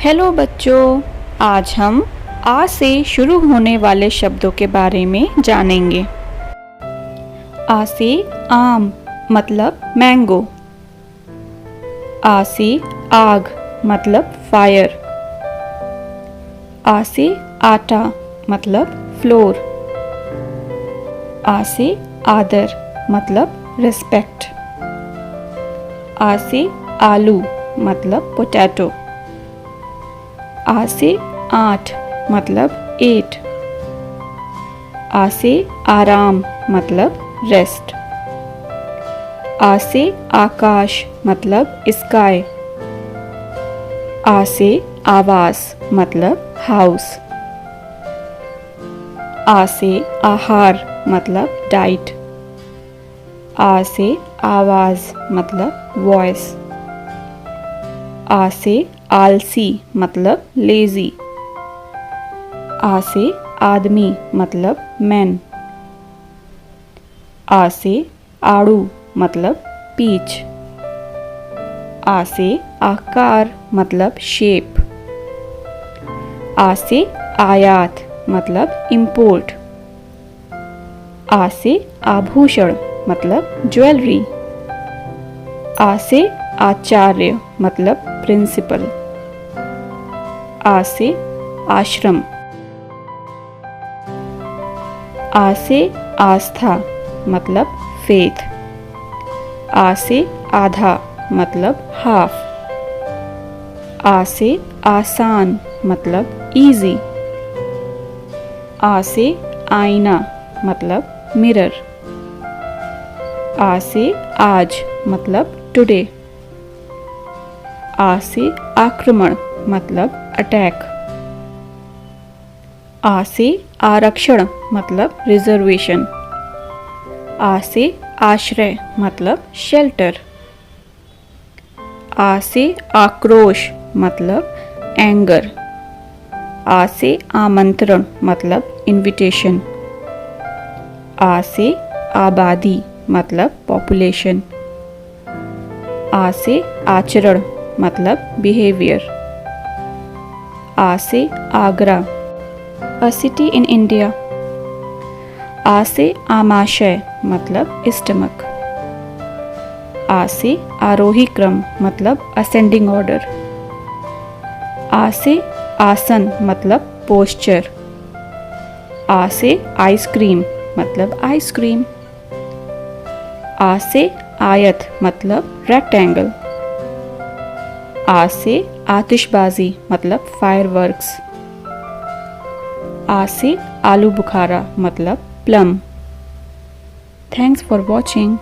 Hello बच्चों, आज हम आ से शुरू होने वाले शब्दों के बारे में जानेंगे। आ से आम मतलब मैंगो। आ से आग मतलब फायर। आ से आटा मतलब फ्लोर। आ से आदर मतलब रिस्पेक्ट। आ से आलू मतलब पोटैटो। आ से 8 मतलब 8। आ से आराम मतलब रेस्ट। आ से आकाश मतलब स्काई। आ से आवास मतलब हाउस। आ से आहार मतलब डाइट। आ से आवाज मतलब वॉइस। आ से आलसी मतलब लेजी। आ से आदमी मतलब मैन। आ से आड़ू मतलब पीच। आ से आकार मतलब शेप। आ से आयात मतलब इंपोर्ट। आ से आभूषण मतलब ज्वेलरी। आ से आचार्य मतलब प्रिंसिपल। आ से आश्रम। आ से आस्था मतलब फेथ। आ से आधा मतलब हाफ। आ से आसान मतलब इजी। आ से आईना मतलब मिरर। आ से आज मतलब टुडे। आ से आक्रमण मतलब अटैक। आ से आरक्षण मतलब रिजर्वेशन। आ से आश्रय मतलब शेल्टर। आ से आक्रोश मतलब एंगर। आ से आमंत्रण मतलब इनविटेशन। आ से आबादी मतलब पॉपुलेशन। आ से आचरण मतलब बिहेवियर। आ से Agra a city in India. आ से आमाशय मतलब स्टमक। आ से आरोही क्रम मतलब असेंडिंग ऑर्डर। आ से आसन मतलब पोस्चर। आ से आइसक्रीम मतलब आइसक्रीम। आ से आयत मतलब रेक्टेंगल। आ से आतिशबाजी मतलब फायरवर्क्स। आ से आलू बुखारा मतलब प्लम। Thanks for watching.